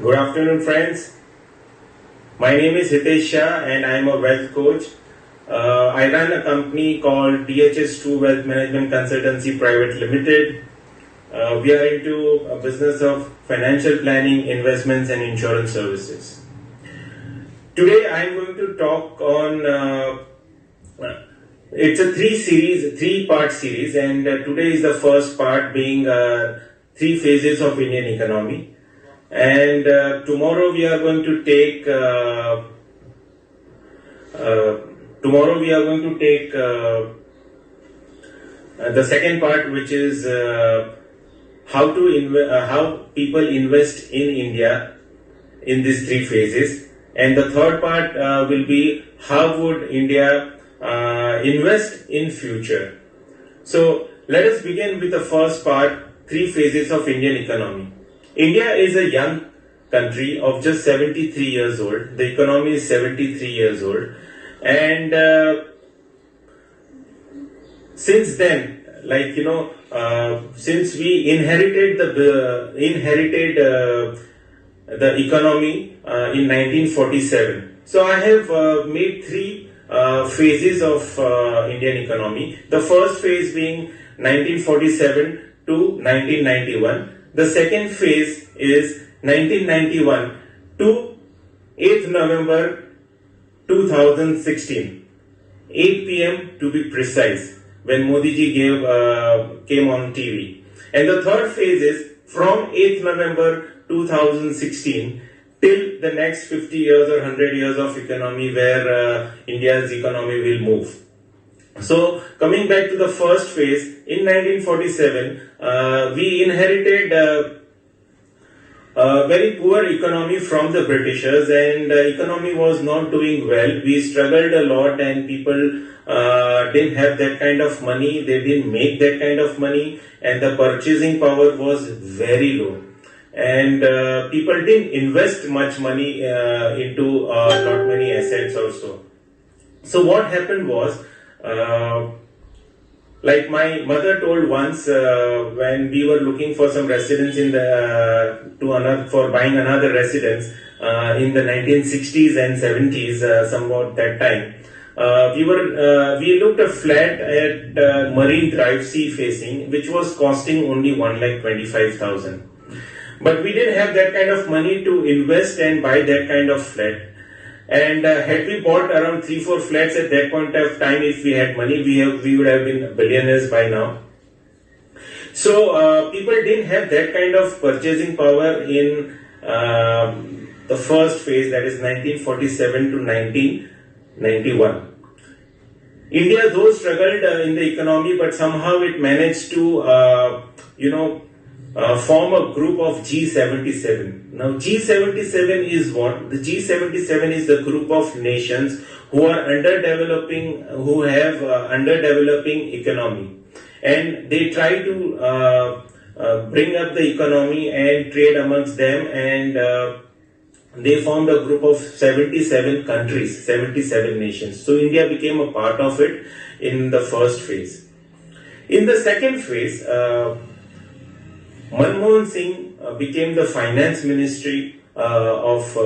Good afternoon, friends. My name is Hittesh Shaah and I am a wealth coach. I run a company called DHS2 Wealth Management Consultancy Private Limited. We are into a business of financial planning, investments, and insurance services. Today, I am going to talk on. It's a three-part series, and today is the first part, being three phases of Indian economy. And tomorrow we are going to take the second part, which is how people invest in India in these three phases, and the third part will be how would India invest in future. So let us begin with the first part, three phases of Indian economy. India is a young country of just 73 years old. The economy is 73 years old. And since then, since we inherited the economy in 1947. So I have made three phases of Indian economy. The first phase being 1947 to 1991. The second phase is 1991 to 8th November 2016, 8 p.m. to be precise, when Modi ji came on TV. And the third phase is from 8th November 2016 till the next 50 years or 100 years of economy, where India's economy will move. So, coming back to the first phase, in 1947, we inherited a very poor economy from the Britishers, and the economy was not doing well. We struggled a lot, and people didn't have that kind of money. They didn't make that kind of money, and the purchasing power was very low. And people didn't invest much money into not many assets also. So what happened was, like my mother told once, when we were looking for some residence for buying another residence in the 1960s and 70s, somewhat that time, we looked a flat at Marine Drive, sea facing, which was costing only 1,25,000. But we didn't have that kind of money to invest and buy that kind of flat. And had we bought around 3-4 flats at that point of time, if we had money, we would have been billionaires by now. So people didn't have that kind of purchasing power in the first phase, that is 1947 to 1991. India though struggled in the economy, but somehow it managed to form a group of G77. Now G77 is what? The G77 is the group of nations who are who have underdeveloping economy, and they try to bring up the economy and trade amongst them, and they formed a group of 77 countries, 77 nations. So India became a part of it in the first phase. In the second phase, Manmohan Singh became the finance ministry of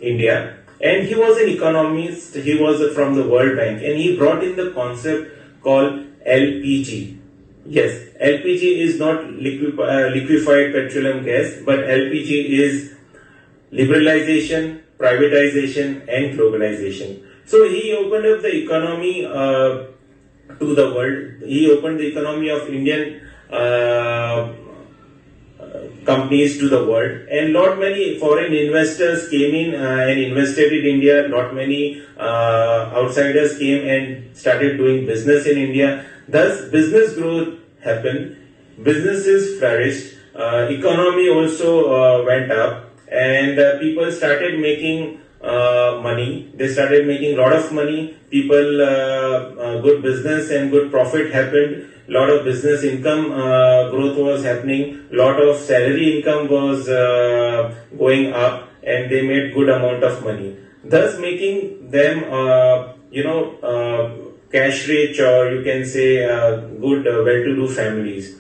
India, and he was an economist. He was from the World Bank, and he brought in the concept called LPG. Yes, LPG is not liquefied petroleum gas, but LPG is liberalization, privatization, and globalization. So he opened up the economy to the world. He opened the economy of Indian companies to the world, and lot many foreign investors came in and invested in India. Lot many outsiders came and started doing business in India. Thus, business growth happened, businesses flourished, economy also went up, and people started making money. They started making a lot of money. People, good business and good profit happened. Lot of business income growth was happening. Lot of salary income was going up, and they made good amount of money, thus making them cash rich, or you can say good well-to-do families.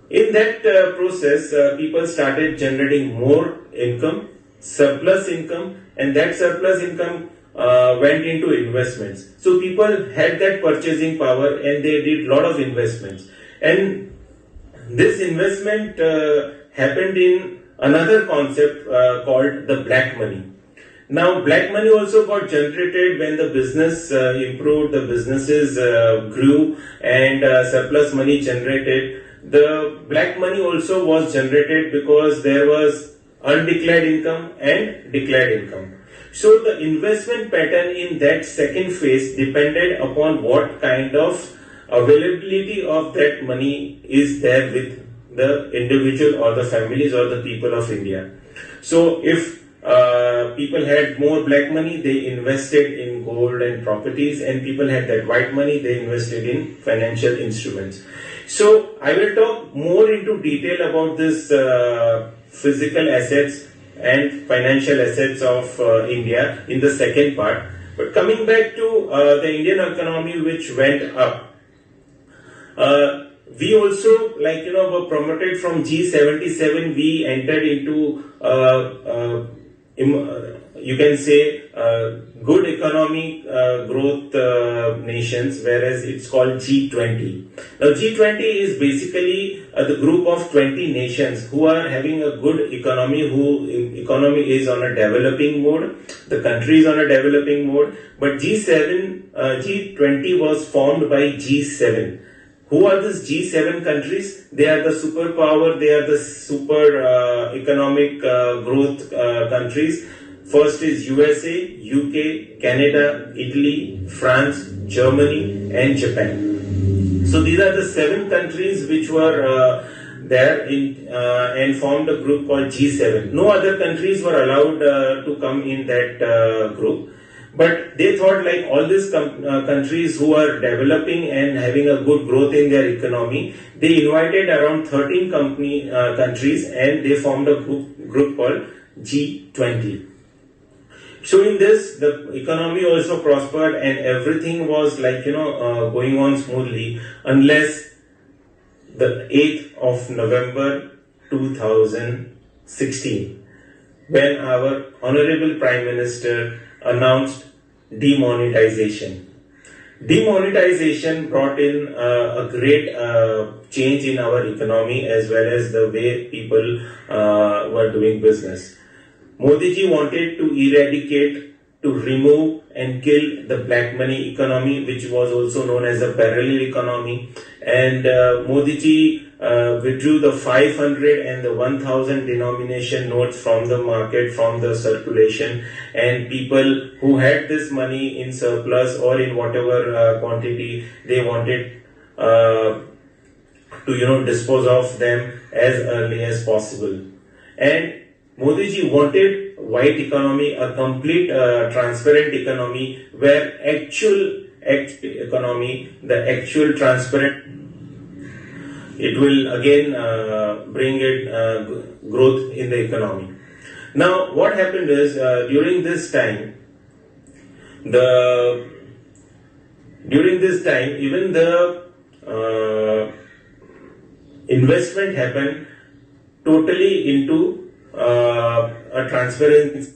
In that process, people started generating more income, surplus income, and that surplus income went into investments. So people had that purchasing power and they did lot of investments. And this investment happened in another concept called the black money. Now, black money also got generated when the business improved, the businesses grew, and surplus money generated. The black money also was generated because there was undeclared income and declared income. So the investment pattern in that second phase depended upon what kind of availability of that money is there with the individual or the families or the people of India. So if people had more black money, they invested in gold and properties, and people had that white money, they invested in financial instruments. So I will talk more into detail about this physical assets and financial assets of India in the second part. But coming back to the Indian economy, which went up, we also, were promoted from G77. We entered into you can say good economic growth nations, whereas it's called G20. Now G20 is basically the group of 20 nations who are having a good economy, who economy is on a developing mode, the country is on a developing mode, but G20 was formed by G7. Who are these G7 countries? They are the superpower, they are the super economic growth countries. First is USA, UK, Canada, Italy, France, Germany, and Japan. So these are the 7 countries which were there in and formed a group called G7. No other countries were allowed to come in that group. But they thought, like all these countries who are developing and having a good growth in their economy, they invited around 13 countries and they formed a group called G20. So in this, the economy also prospered and everything was going on smoothly unless the 8th of November 2016, when our Honorable Prime Minister announced demonetization. Demonetization brought in a great change in our economy as well as the way people were doing business. Modi ji wanted to eradicate, to remove and kill the black money economy, which was also known as a parallel economy. And Modi ji withdrew the 500 and the 1000 denomination notes from the market, from the circulation, and people who had this money in surplus or in whatever quantity, they wanted to dispose of them as early as possible. And Modi ji wanted white economy, a complete transparent economy where actual economy, the actual transparent, it will again bring it growth in the economy. Now what happened is during this time even the investment happened totally into a transparent,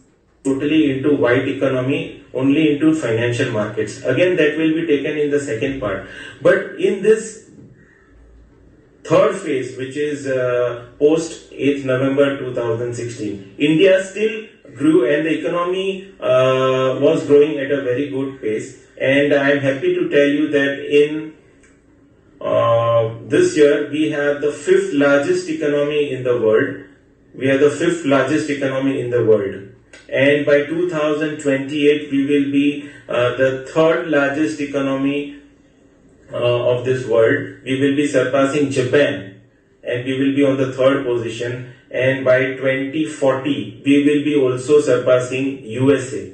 totally into white economy, only into financial markets. Again, that will be taken in the second part. But in this third phase, which is post 8th November 2016, India still grew and the economy was growing at a very good pace. And I am happy to tell you that in this year we have the 5th largest economy in the world. We are the 5th largest economy in the world. And by 2028, we will be the 3rd largest economy of this world. We will be surpassing Japan and we will be on the 3rd position. And by 2040, we will be also surpassing USA.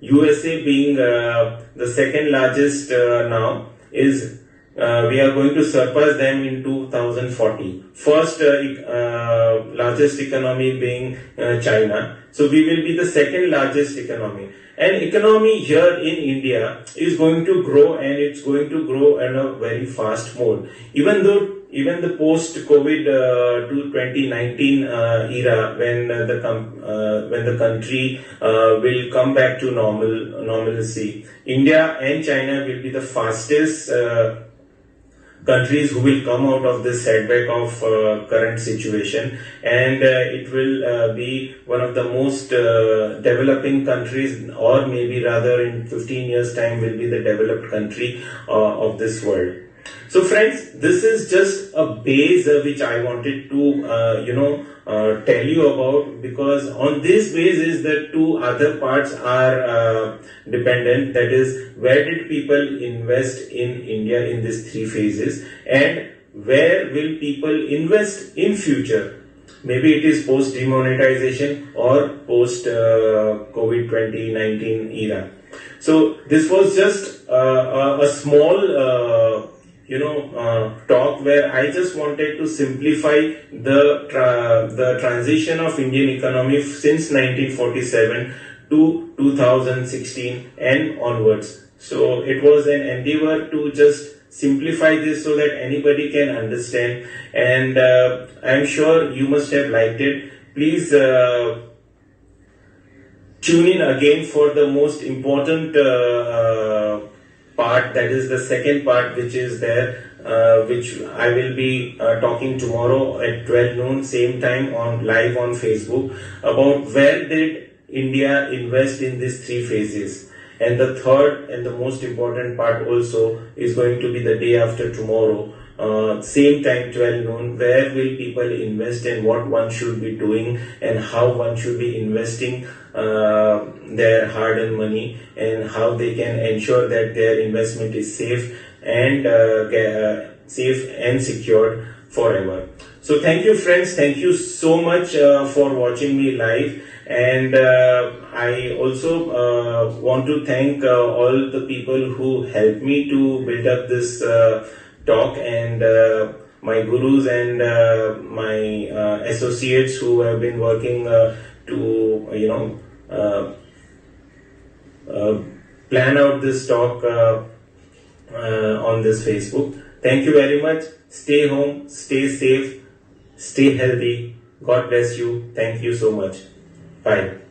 USA being the 2nd largest now is we are going to surpass them in 2040. First largest economy being China. So we will be the 2nd largest economy. And economy here in India is going to grow and it's going to grow in a very fast mode. Even though even the post-COVID to 2019 era, when the country will come back to normalcy, India and China will be the fastest countries who will come out of this setback of current situation, and it will be one of the most developing countries, or maybe rather in 15 years time will be the developed country of this world. So friends, this is just a base which I wanted to tell you about, because on this base is the two other parts are dependent. That is, where did people invest in India in these three phases, and where will people invest in future? Maybe it is post demonetization or post COVID 2019 era. So this was just a small talk where I just wanted to simplify the transition of Indian economy since 1947 to 2016 and onwards. So it was an endeavor to just simplify this so that anybody can understand, and I'm sure you must have liked it. Please tune in again for the most important part, that is the second part, which is there, which I will be talking tomorrow at 12 noon, same time, on live on Facebook, about where did India invest in these three phases. And the third and the most important part also is going to be the day after tomorrow, same time 12 noon, where will people invest and what one should be doing and how one should be investing their hard-earned money, and how they can ensure that their investment is safe and secured forever. So thank you friends, thank you so much for watching me live, and I also want to thank all the people who helped me to build up this talk, and my gurus and my associates who have been working to plan out this talk on this Facebook. Thank you very much. Stay home, stay safe, stay healthy. God bless you. Thank you so much. Bye.